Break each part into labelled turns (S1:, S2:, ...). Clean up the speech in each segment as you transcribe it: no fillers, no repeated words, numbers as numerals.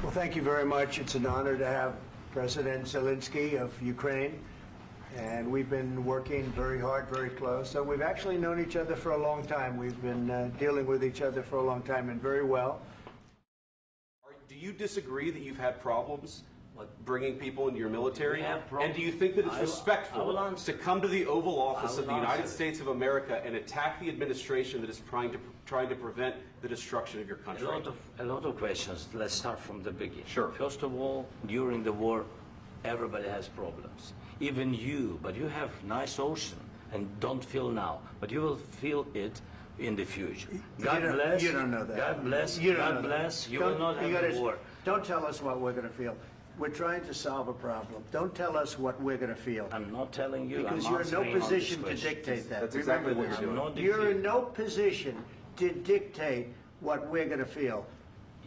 S1: Well, thank you very much. It's an honor to have President Zelensky of Ukraine, and we've been working very hard, very close. So we've actually known each other for a long time. We've been dealing with each other for a long time, and very well.
S2: Do you disagree that you've had problems like bringing people into your military? And do you think that it's respectful to come to the Oval Office of the United States of America and attack the administration that is trying to prevent the destruction of your country?
S3: A lot of questions. Let's start from the beginning.
S2: Sure.
S3: First of all, during the war, everybody has problems. Even you, but you have nice ocean and don't feel now, but you will feel it in the future. God bless.
S1: You don't know that.
S3: God bless.
S1: You don't
S3: God
S1: know
S3: bless.
S1: that.
S3: You will not have a war.
S1: Don't tell us what we're going to feel. We're trying to solve a problem. Don't tell us what we're going to feel.
S3: I'm not telling you.
S1: Because
S3: I'm
S1: you're in no
S3: answering
S1: position
S3: on
S1: to
S3: this
S1: dictate that.
S2: That's exactly what you're doing.
S1: You're in no position to dictate what we're going to feel.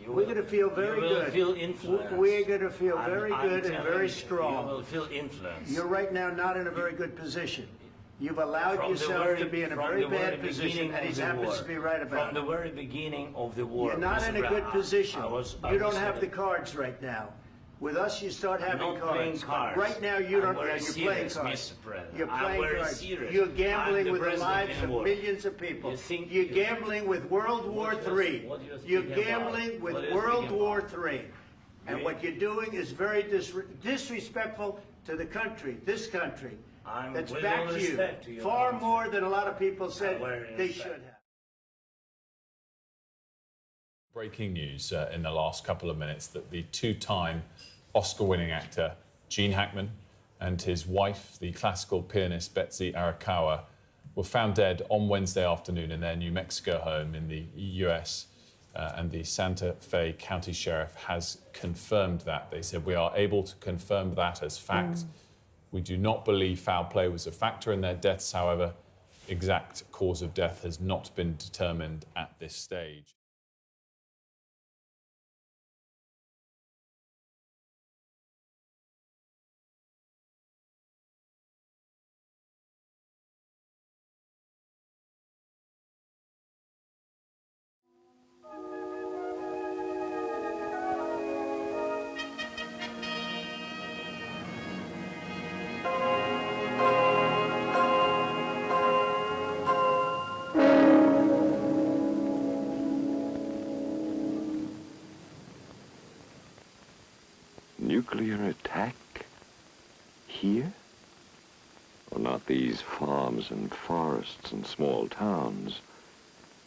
S1: We're going to feel very good.
S3: You will feel influenced.
S1: We're going to feel very good and very strong.
S3: You will feel influenced.
S1: You're right now not in a very good position. You've allowed yourself to be in a very bad position, and he happens to be right about it.
S3: From the very beginning of the war.
S1: You're not in a good position. You don't have the cards right now. With us, you start having cards. Right now, you don't. You're playing cards. You're playing cards. You're gambling with the lives of millions of people. You're gambling with World War III. You're gambling with World War III. And what you're doing is very disrespectful to the country, this country, that's backed you far more than a lot of people said they should have.
S4: Breaking news in the last couple of minutes that the two-time Oscar-winning actor Gene Hackman and his wife, the classical pianist Betsy Arakawa, were found dead on Wednesday afternoon in their New Mexico home in the US, and the Santa Fe County Sheriff has confirmed that. They said, "We are able to confirm that as fact. We do not believe foul play was a factor in their deaths. However, exact cause of death has not been determined at this stage."
S5: Nuclear attack? Here? Well, not these farms and forests and small towns.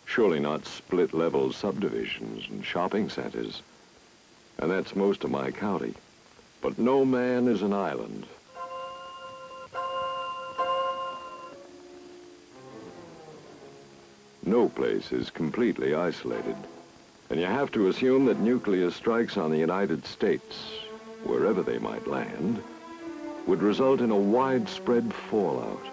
S5: Surely not split-level subdivisions and shopping centers. And that's most of my county. But no man is an island. No place is completely isolated. And you have to assume that nuclear strikes on the United States, wherever they might land, would result in a widespread fallout,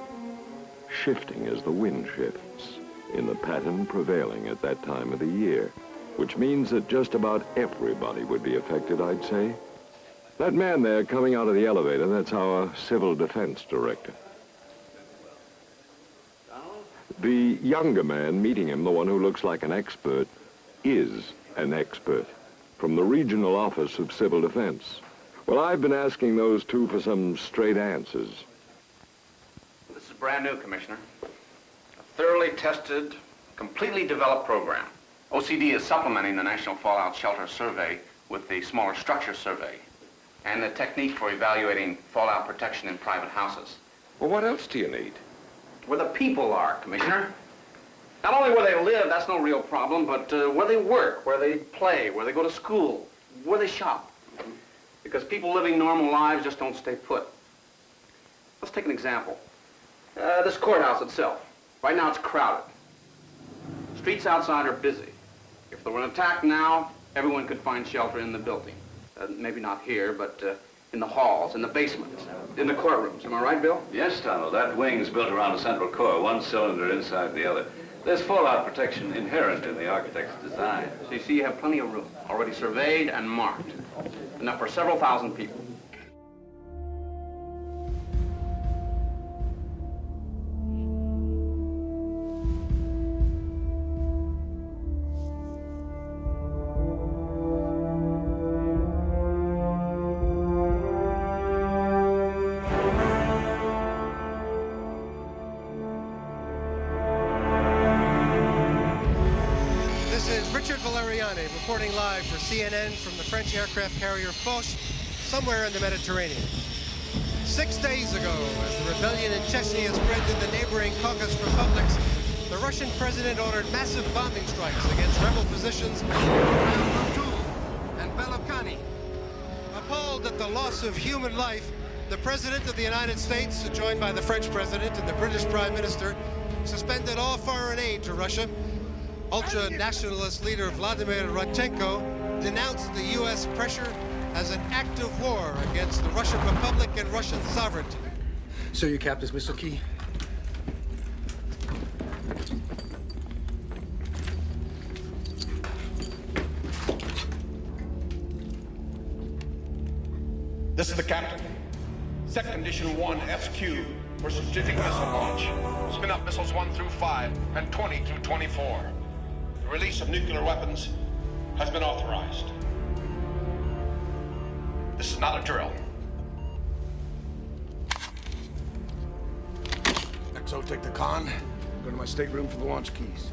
S5: shifting as the wind shifts in the pattern prevailing at that time of the year, which means that just about everybody would be affected, I'd say. That man there coming out of the elevator, that's our civil defense director. The younger man meeting him, the one who looks like an expert, is an expert from the Regional Office of Civil Defense. Well, I've been asking those two for some straight answers.
S6: This is brand new, Commissioner. A thoroughly tested, completely developed program. OCD is supplementing the National Fallout Shelter Survey with the Smaller Structure Survey and the technique for evaluating fallout protection in private houses.
S5: Well, what else do you need?
S6: Where the people are, Commissioner. Not only where they live, that's no real problem, but where they work, where they play, where they go to school, where they shop. Because people living normal lives just don't stay put. Let's take an example. This courthouse itself. Right now it's crowded. Streets outside are busy. If there were an attack now, everyone could find shelter in the building. Maybe not here, but in the halls, in the basements, in the courtrooms. Am I right, Bill?
S7: Yes, Donald. That wing's built around a central core, one cylinder inside the other. There's fallout protection inherent in the architect's design.
S6: So you see, you have plenty of room, already surveyed and marked. Enough for several thousand people.
S8: reporting live for CNN from the French aircraft carrier Foch, somewhere in the Mediterranean. 6 days ago, as the rebellion in Chechnya spread to the neighboring Caucasus republics, the Russian president ordered massive bombing strikes against rebel positions around Batum and Belokani. Appalled at the loss of human life, the President of the United States, joined by the French President and the British Prime Minister, suspended all foreign aid to Russia. Ultra-nationalist leader Vladimir Rodchenko denounced the U.S. pressure as an act of war against the Russian Republic and Russian sovereignty.
S9: Sir, your captain's whistle key.
S10: This is the captain. Set condition 1 SQ for strategic missile launch. Spin up missiles 1 through 5 and 20 through 24. The release of nuclear weapons has been authorized. This is not a drill. XO, take the con. Go to my stateroom for the launch keys.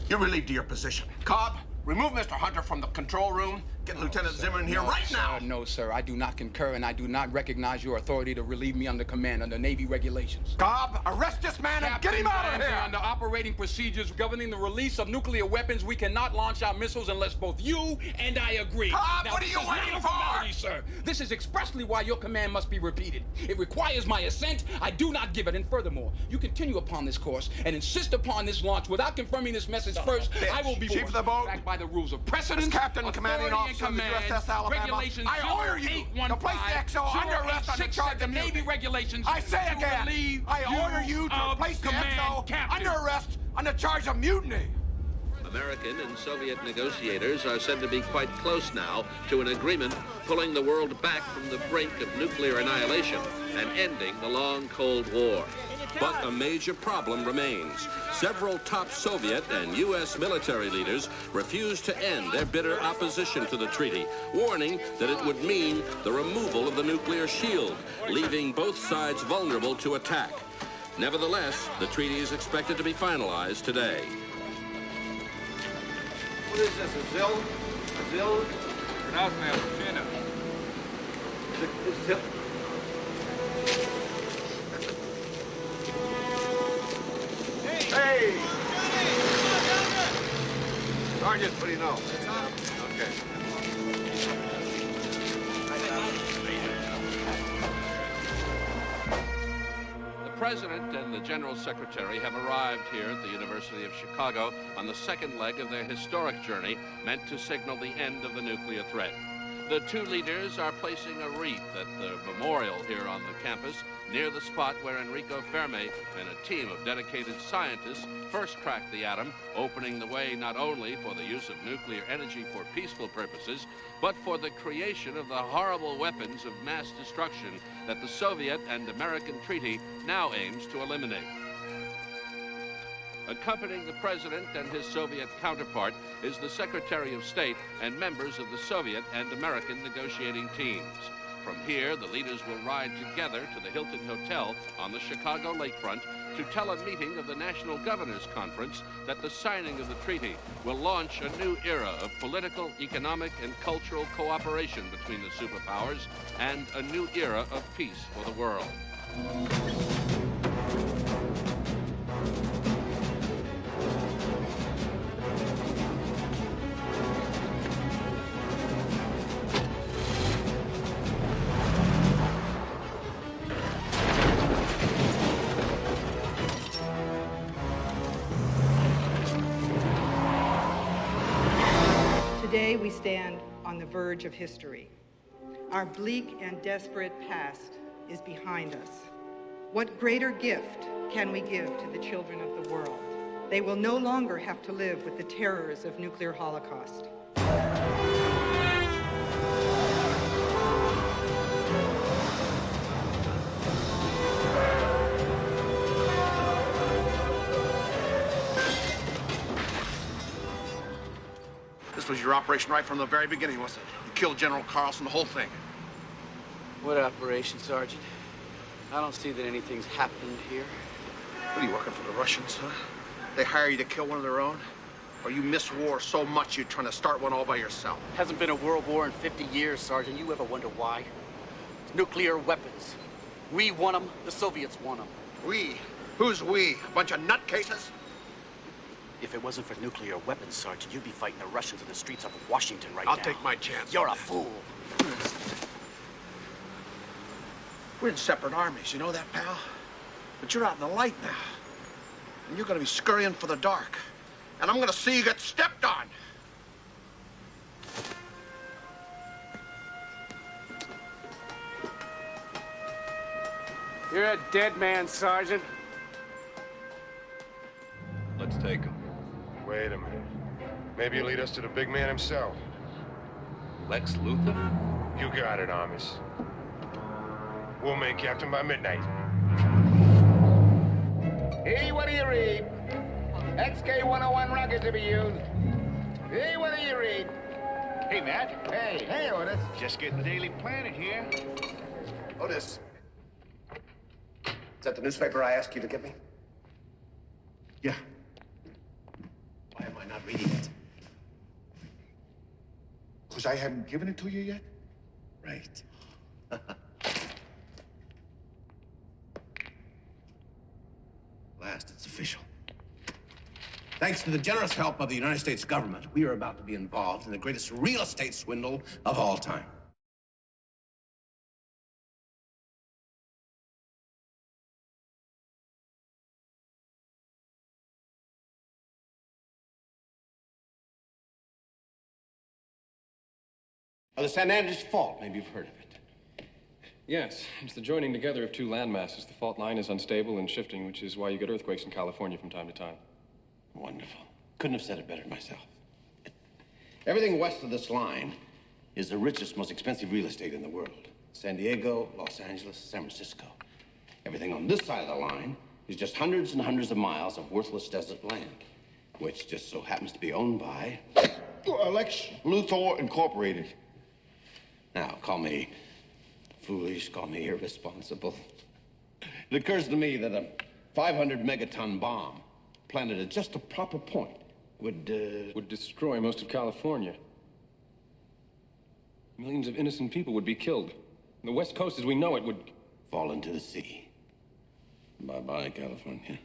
S10: You're relieved to your position. Cobb, remove Mr. Hunter from the control room. Get Lieutenant Zimmer in here right now.
S9: No, sir. I do not concur, and I do not recognize your authority to relieve me under command under Navy regulations.
S10: Cobb, arrest this man and get him out of here!
S9: Under operating procedures governing the release of nuclear weapons, we cannot launch our missiles unless both you and I agree.
S10: Cobb,
S9: now,
S10: what are you waiting for?
S9: Sir. This is expressly why your command must be repeated. It requires my assent. I do not give it. And furthermore, you continue upon this course and insist upon this launch without confirming this message first, I will be
S10: Chief of the boat,
S9: back by the rules of precedence,
S10: Captain, Commanding Officer of the USS Alabama, I order you to place the XO under arrest under charge of
S9: Navy regulations.
S10: I say again, I order you to place the XO under arrest under charge of mutiny.
S11: American and Soviet negotiators are said to be quite close now to an agreement pulling the world back from the brink of nuclear annihilation and ending the long Cold War. But a major problem remains. Several top Soviet and U.S. military leaders refuse to end their bitter opposition to the treaty, warning that it would mean the removal of the nuclear shield, leaving both sides vulnerable to attack. Nevertheless, the treaty is expected to be finalized today.
S6: What is this, a Zill? A Zill? Hey! Sergeant, what do you know? Okay.
S11: The President and the General Secretary have arrived here at the University of Chicago on the second leg of their historic journey meant to signal the end of the nuclear threat. The two leaders are placing a wreath at the memorial here on the campus near the spot where Enrico Fermi and a team of dedicated scientists first cracked the atom, opening the way not only for the use of nuclear energy for peaceful purposes, but for the creation of the horrible weapons of mass destruction that the Soviet and American treaty now aims to eliminate. Accompanying the President and his Soviet counterpart is the Secretary of State and members of the Soviet and American negotiating teams. From here, the leaders will ride together to the Hilton Hotel on the Chicago lakefront to tell a meeting of the National Governors Conference that the signing of the treaty will launch a new era of political, economic, and cultural cooperation between the superpowers and a new era of peace for the world.
S12: Today we stand on the verge of history. Our bleak and desperate past is behind us. What greater gift can we give to the children of the world? They will no longer have to live with the terrors of nuclear holocaust.
S10: This was your operation right from the very beginning, wasn't it? You killed General Carlson, the whole thing.
S13: What operation, Sergeant? I don't see that anything's happened here.
S10: What, are you working for the Russians, huh? They hire you to kill one of their own? Or you miss war so much you're trying to start one all by yourself?
S13: Hasn't been a world war in 50 years, Sergeant. You ever wonder why? It's nuclear weapons. We want them, the Soviets want them.
S10: We? Who's we? A bunch of nutcases?
S13: If it wasn't for nuclear weapons, Sergeant, you'd be fighting the Russians in the streets of Washington right now.
S10: I'll take my chance.
S13: You're a fool.
S10: We're in separate armies, you know that, pal? But you're out in the light now. And you're gonna be scurrying for the dark. And I'm gonna see you get stepped on.
S13: You're a dead man, Sergeant.
S7: Let's take him.
S14: Wait a minute. Maybe he'll lead us to the big man himself.
S7: Lex Luthor?
S14: You got it, Amos. We'll make captain by midnight.
S15: Hey, what do you read? XK-101 rocket to be used. Hey, what do you read? Hey, Matt. Hey, Otis.
S16: Just getting the Daily Planet here.
S15: Otis. Is that the newspaper I asked you to get me?
S16: Yeah.
S15: Why am I not reading it?
S16: Because I haven't given it to you yet?
S15: Right. Last, it's official. Thanks to the generous help of the United States government, we are about to be involved in the greatest real estate swindle of all time. The San Andreas Fault, maybe you've heard of it.
S17: Yes, it's the joining together of two landmasses. The fault line is unstable and shifting, which is why you get earthquakes in California from time to time.
S15: Wonderful. Couldn't have said it better myself. Everything west of this line is the richest, most expensive real estate in the world. San Diego, Los Angeles, San Francisco. Everything on this side of the line is just hundreds and hundreds of miles of worthless desert land, which just so happens to be owned by
S16: Lex Luthor Incorporated.
S15: Now, call me foolish, call me irresponsible. It occurs to me that a 500 megaton bomb planted at just the proper point would
S17: destroy most of California. Millions of innocent people would be killed. The West Coast, as we know it, would
S15: fall into the sea. Bye-bye, California.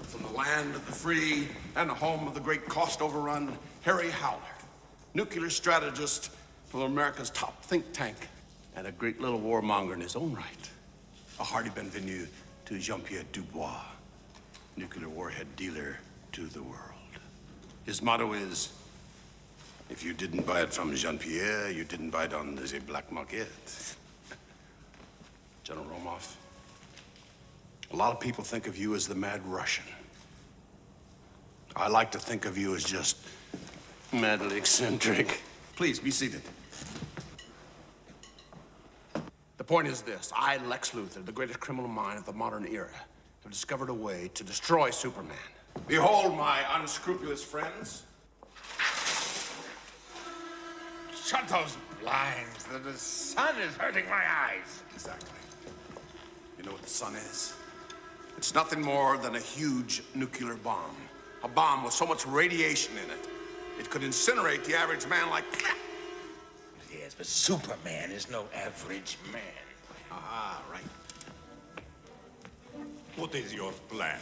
S10: From the land of the free and the home of the great cost overrun, Harry Howler, nuclear strategist from America's top think tank and a great little warmonger in his own right. A hearty bienvenue to Jean-Pierre Dubois, nuclear warhead dealer to the world. His motto is, if you didn't buy it from Jean-Pierre, you didn't buy it on the black market. General Romoff, a lot of people think of you as the mad Russian. I like to think of you as just madly eccentric. Please, be seated. The point is this. I, Lex Luthor, the greatest criminal mind of the modern era, have discovered a way to destroy Superman. Behold, my unscrupulous friends.
S16: Shut those blinds. The sun is hurting my eyes.
S10: Exactly. You know what the sun is? It's nothing more than a huge nuclear bomb. A bomb with so much radiation in it, it could incinerate the average man like...
S16: Yes, but Superman is no average man.
S10: Ah, right.
S16: What is your plan?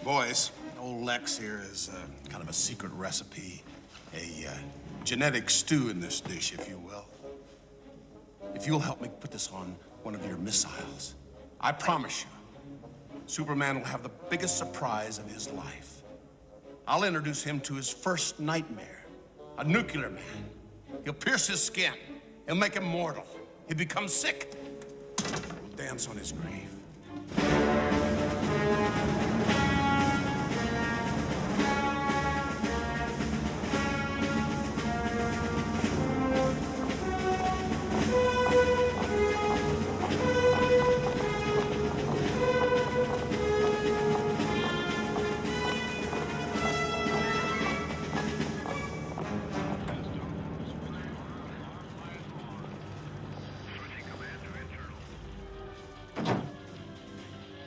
S10: Boys, old Lex here is kind of a secret recipe, a genetic stew in this dish, if you will. If you'll help me put this on one of your missiles, I promise you, Superman will have the biggest surprise of his life. I'll introduce him to his first nightmare, a nuclear man. He'll pierce his skin. He'll make him mortal. He'll become sick. We'll dance on his grave.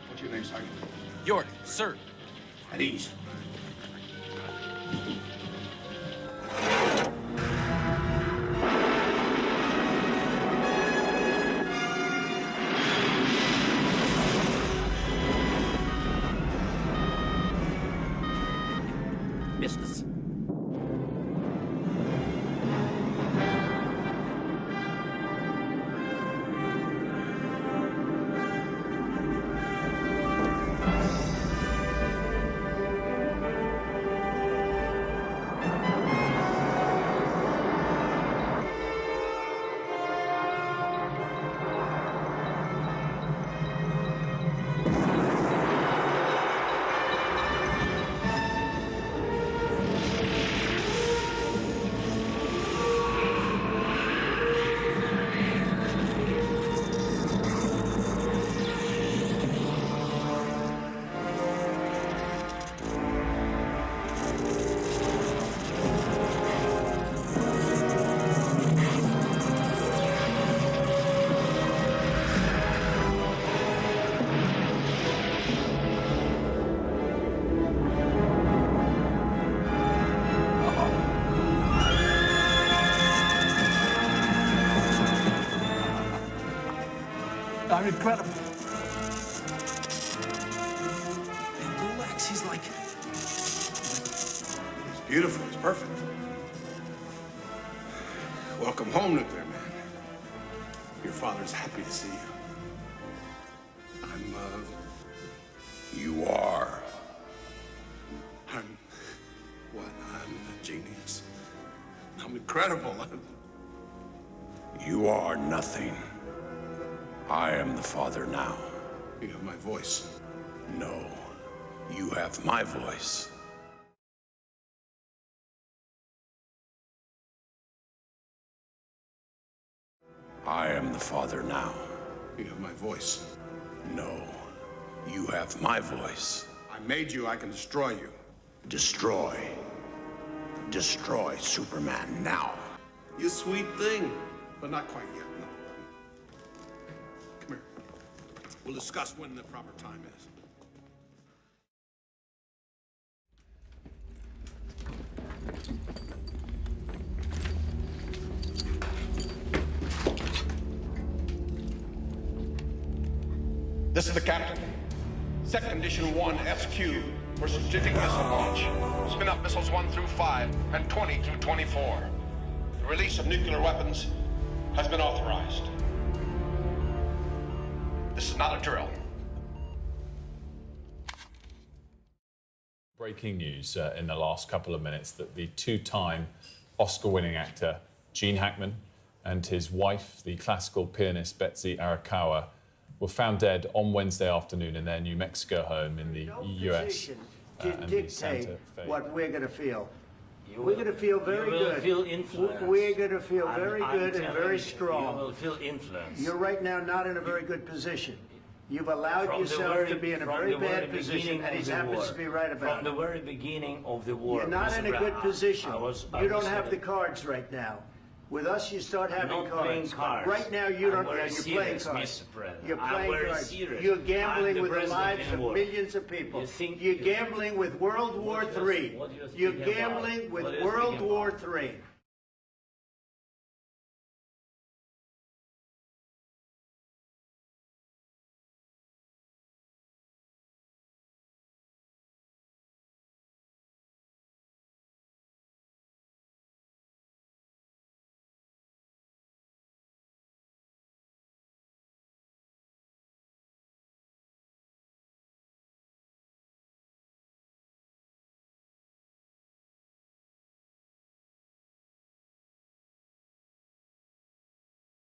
S9: What's your name, Sergeant?
S13: York, sir.
S9: At ease.
S13: Business.
S1: I'm incredible.
S10: And Lex, he's like... He's beautiful. He's perfect. Welcome home, Nuclear Man. Your father's happy to see you. You are. I'm a genius. I'm incredible.
S14: You are nothing. I am the father now.
S10: You have my voice.
S14: No, you have my voice. I am the father now.
S10: You have my voice.
S14: No, you have my voice.
S10: I made you, I can destroy you.
S14: Destroy. Destroy Superman now.
S10: You sweet thing. But not quite yet, no. Come here. We'll discuss when the proper time is. This is the captain. Set condition 1 SQ for strategic missile launch. Spin up missiles 1 through 5 and 20 through 24. The release of nuclear weapons has been authorized. This is not a drill.
S4: Breaking news in the last couple of minutes that the two-time Oscar-winning actor Gene Hackman and his wife, the classical pianist Betsy Arakawa, were found dead on Wednesday afternoon in their New Mexico home in the US.
S1: To dictate what we're going to feel. We're going to feel very
S3: you
S1: good.
S3: Feel influence.
S1: We're going to feel very good and very
S3: you,
S1: strong.
S3: You will feel influence.
S1: You're right now not in a very good position. You've allowed yourself to be in a very bad position, and he happens to be right about it.
S3: From the very beginning of the war.
S1: You're not in a good position. You don't have the cards right now. With us, you start having cards. Right now, you don't. You're playing cards. You're playing cards. You're gambling with the lives of millions of people. You're gambling with World War III. You're gambling with World War III.